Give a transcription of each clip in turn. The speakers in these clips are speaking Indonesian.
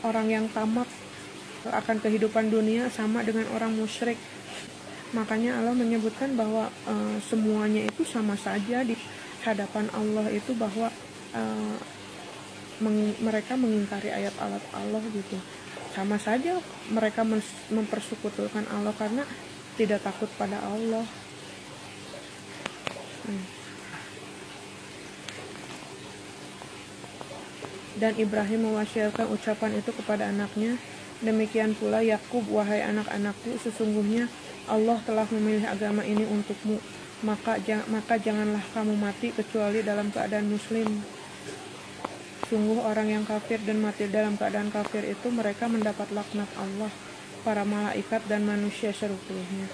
orang yang tamak akan kehidupan dunia sama dengan orang musyrik. Makanya Allah menyebutkan bahwa semuanya itu sama saja di hadapan Allah itu, bahwa mereka mengingkari ayat-ayat Allah gitu. Sama saja mereka mempersekutukan Allah karena tidak takut pada Allah. Dan Ibrahim mewasiatkan ucapan itu kepada anaknya. Demikian pula Yakub, wahai anak-anakku, sesungguhnya Allah telah memilih agama ini untukmu, maka janganlah kamu mati kecuali dalam keadaan muslim. Sungguh orang yang kafir dan mati dalam keadaan kafir itu, mereka mendapat laknat Allah, para malaikat dan manusia serupuhnya.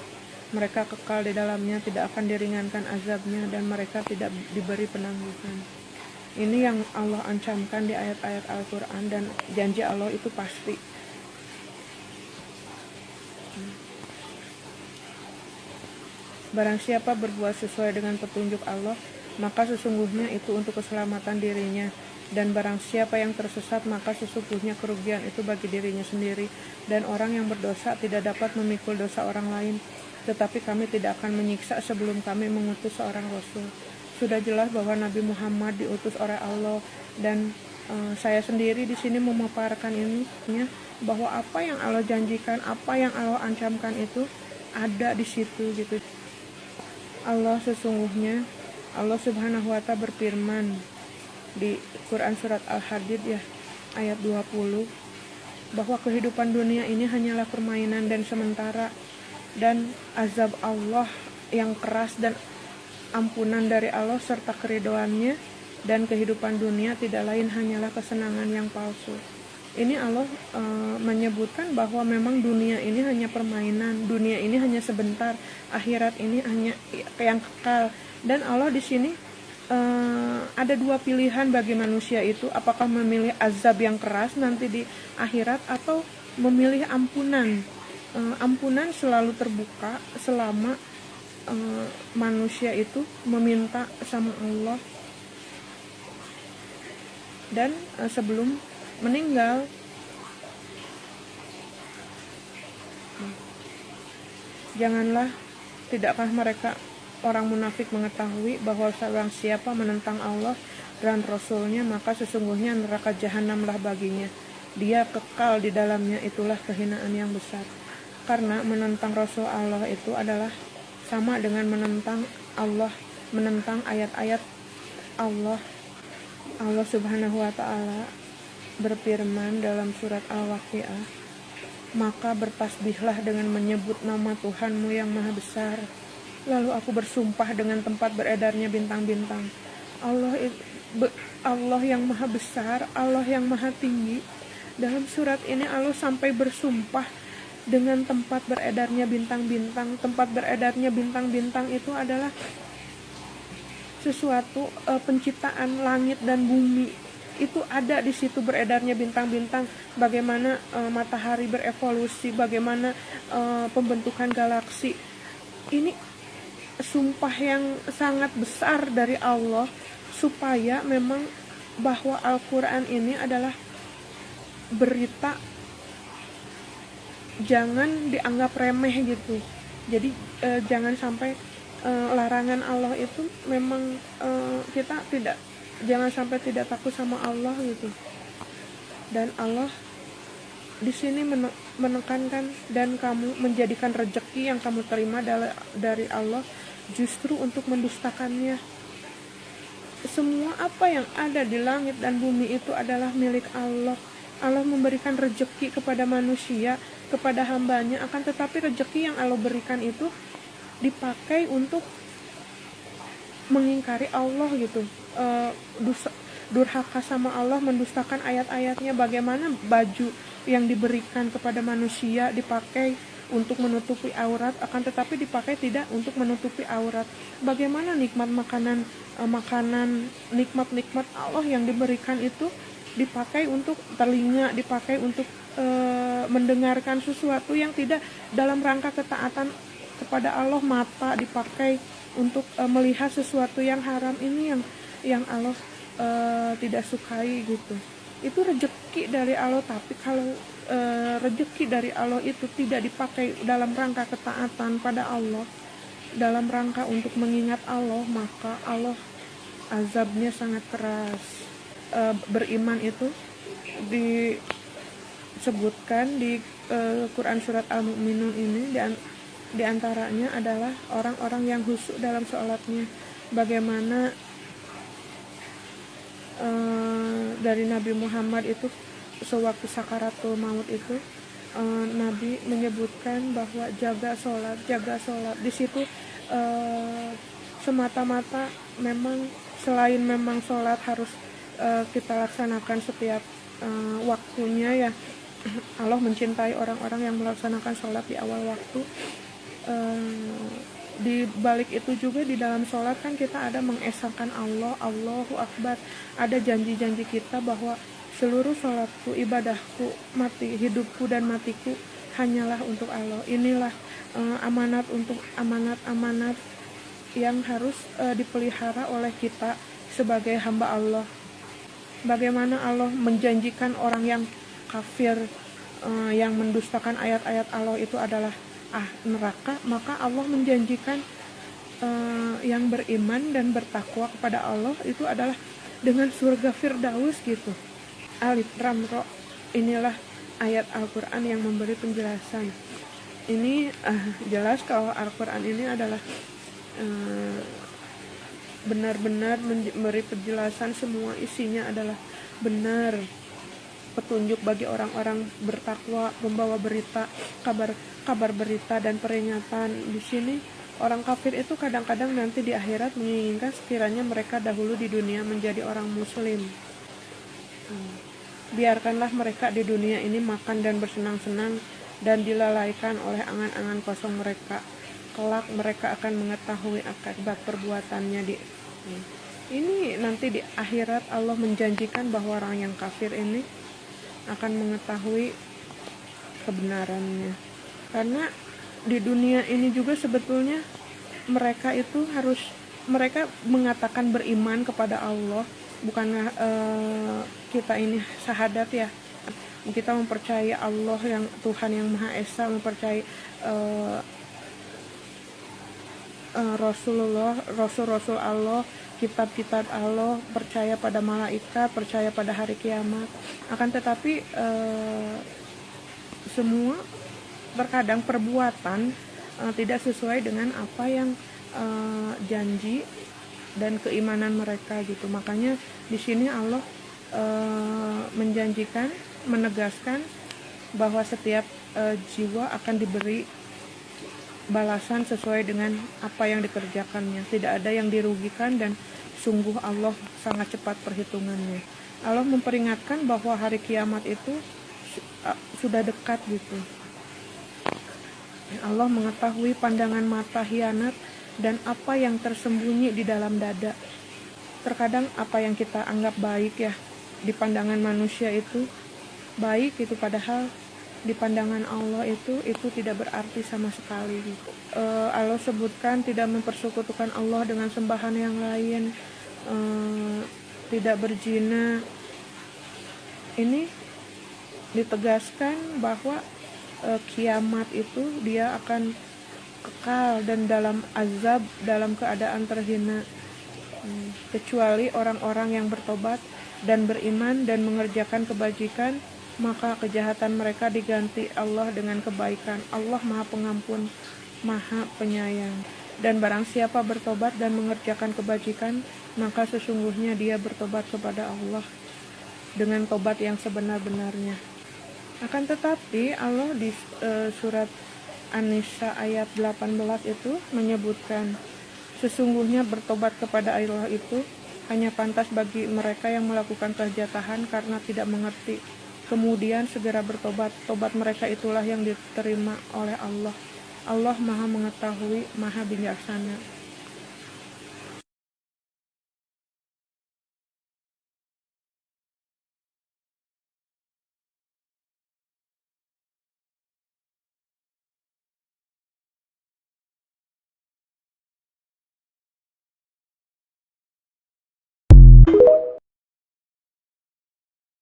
Mereka kekal di dalamnya, tidak akan diringankan azabnya, dan mereka tidak diberi penangguhan. Ini yang Allah ancamkan di ayat-ayat Al-Quran, dan janji Allah itu pasti. Barang siapa berbuat sesuai dengan petunjuk Allah, maka sesungguhnya itu untuk keselamatan dirinya. Dan barang siapa yang tersesat, maka sesungguhnya kerugian itu bagi dirinya sendiri. Dan orang yang berdosa tidak dapat memikul dosa orang lain. Tetapi kami tidak akan menyiksa sebelum kami mengutus seorang Rasul. Sudah jelas bahwa Nabi Muhammad diutus oleh Allah, dan saya sendiri di sini memaparkan ini bahwa apa yang Allah janjikan, apa yang Allah ancamkan itu ada di situ gitu. Allah sesungguhnya, Allah Subhanahu wa Ta'ala berfirman di Quran surat Al-Hadid ya ayat 20, bahwa kehidupan dunia ini hanyalah permainan dan sementara, dan azab Allah yang keras dan ampunan dari Allah serta keridhoannya, dan kehidupan dunia tidak lain hanyalah kesenangan yang palsu. Ini Allah menyebutkan bahwa memang dunia ini hanya permainan, dunia ini hanya sebentar, akhirat ini hanya yang kekal. Dan Allah di sini ada dua pilihan bagi manusia itu, apakah memilih azab yang keras nanti di akhirat atau memilih ampunan. Ampunan selalu terbuka selama manusia itu meminta sama Allah dan sebelum meninggal. Janganlah, tidakkah mereka orang munafik mengetahui bahwa barang siapa menentang Allah dan Rasul-Nya, maka sesungguhnya neraka jahanamlah baginya, dia kekal di dalamnya, itulah kehinaan yang besar. Karena menentang Rasul Allah itu adalah sama dengan menentang Allah, menentang ayat-ayat Allah. Allah Subhanahu wa Ta'ala berfirman dalam surat Al-Waqiah, maka bertasbihlah dengan menyebut nama Tuhanmu yang maha besar. Lalu aku bersumpah dengan tempat beredarnya bintang-bintang. Allah yang maha besar, Allah yang maha tinggi. Dalam surat ini Allah sampai bersumpah dengan tempat beredarnya bintang-bintang. Tempat beredarnya bintang-bintang itu adalah sesuatu penciptaan langit dan bumi. Itu ada di situ beredarnya bintang-bintang, bagaimana matahari berevolusi, bagaimana pembentukan galaksi. Ini sumpah yang sangat besar dari Allah, supaya memang bahwa Al-Quran ini adalah berita, jangan dianggap remeh gitu. Jadi jangan sampai larangan Allah itu memang kita jangan sampai tidak takut sama Allah gitu. Dan Allah di sini menekankan, dan kamu menjadikan rezeki yang kamu terima dari Allah justru untuk mendustakannya. Semua apa yang ada di langit dan bumi itu adalah milik Allah. Allah memberikan rezeki kepada manusia, kepada hambanya, akan tetapi rezeki yang Allah berikan itu dipakai untuk mengingkari Allah gitu, durhaka sama Allah, mendustakan ayat-ayatnya. Bagaimana baju yang diberikan kepada manusia dipakai untuk menutupi aurat, akan tetapi dipakai tidak untuk menutupi aurat. Bagaimana nikmat makanan, nikmat-nikmat Allah yang diberikan itu dipakai untuk telinga, dipakai untuk mendengarkan sesuatu yang tidak dalam rangka ketaatan kepada Allah. Mata dipakai untuk melihat sesuatu yang haram. Ini yang Allah tidak sukai gitu. itu rezeki dari Allah. Tapi kalau rezeki dari Allah itu tidak dipakai dalam rangka ketaatan pada Allah, dalam rangka untuk mengingat Allah, maka Allah azabnya sangat keras. Beriman itu disebutkan di Quran surat Al-Mu'minun ini, di antaranya adalah orang-orang yang khusyuk dalam sholatnya. Bagaimana dari Nabi Muhammad itu sewaktu sakaratul maut itu, Nabi menyebutkan bahwa jaga sholat. Di situ semata-mata memang selain memang sholat harus kita laksanakan setiap waktunya ya. Allah mencintai orang-orang yang melaksanakan sholat di awal waktu. Di balik itu juga di dalam sholat kan kita ada mengesahkan Allah, Allahu Akbar. Ada janji-janji kita bahwa seluruh sholatku, ibadahku, hidupku dan matiku hanyalah untuk Allah. Inilah amanat yang harus dipelihara oleh kita sebagai hamba Allah. Bagaimana Allah menjanjikan orang yang kafir, yang mendustakan ayat-ayat Allah itu adalah neraka, maka Allah menjanjikan yang beriman dan bertakwa kepada Allah itu adalah dengan surga Firdaus gitu. Alif Lam Ra, inilah ayat Al-Quran yang memberi penjelasan. Ini jelas kalau Al-Quran ini adalah benar-benar memberi penjelasan, semua isinya adalah benar, petunjuk bagi orang-orang bertakwa, membawa berita, kabar berita dan peringatan. Di sini orang kafir itu kadang-kadang nanti di akhirat menginginkan sekiranya mereka dahulu di dunia menjadi orang muslim. Biarkanlah mereka di dunia ini makan dan bersenang-senang dan dilalaikan oleh angan-angan kosong mereka. Kelak mereka akan mengetahui akibat perbuatannya ini nanti di akhirat. Allah menjanjikan bahwa orang yang kafir ini akan mengetahui kebenarannya. Karena di dunia ini juga sebetulnya mereka mengatakan beriman kepada Allah, bukan kita ini syahadat ya. Kita mempercayai Allah yang Tuhan yang Maha Esa, mempercayai Rasul-Rasul Allah, kitab-kitab Allah, percaya pada malaikat, percaya pada hari kiamat. Akan tetapi semua terkadang perbuatan tidak sesuai dengan apa yang janji dan keimanan mereka gitu. Makanya di sini Allah menjanjikan, menegaskan bahwa setiap jiwa akan diberi balasan sesuai dengan apa yang dikerjakannya. Tidak ada yang dirugikan dan sungguh Allah sangat cepat perhitungannya. Allah memperingatkan bahwa hari kiamat itu sudah dekat gitu. Allah mengetahui pandangan mata hianat dan apa yang tersembunyi di dalam dada. Terkadang apa yang kita anggap baik ya di pandangan manusia itu baik itu, padahal di pandangan Allah itu tidak berarti sama sekali gitu. Allah sebutkan tidak mempersekutukan Allah dengan sembahan yang lain, tidak berzina. Ini ditegaskan bahwa kiamat itu dia akan kekal dan dalam azab, dalam keadaan terhina, kecuali orang-orang yang bertobat dan beriman dan mengerjakan kebajikan, maka kejahatan mereka diganti Allah dengan kebaikan. Allah Maha Pengampun, Maha Penyayang. Dan barang siapa bertobat dan mengerjakan kebajikan, maka sesungguhnya dia bertobat kepada Allah dengan tobat yang sebenar-benarnya. Akan tetapi Allah di surat An-Nisa ayat 18 itu menyebutkan, sesungguhnya bertobat kepada Allah itu hanya pantas bagi mereka yang melakukan kejahatan karena tidak mengerti, kemudian segera bertobat. Tobat mereka itulah yang diterima oleh Allah. Allah Maha Mengetahui, Maha Bijaksana.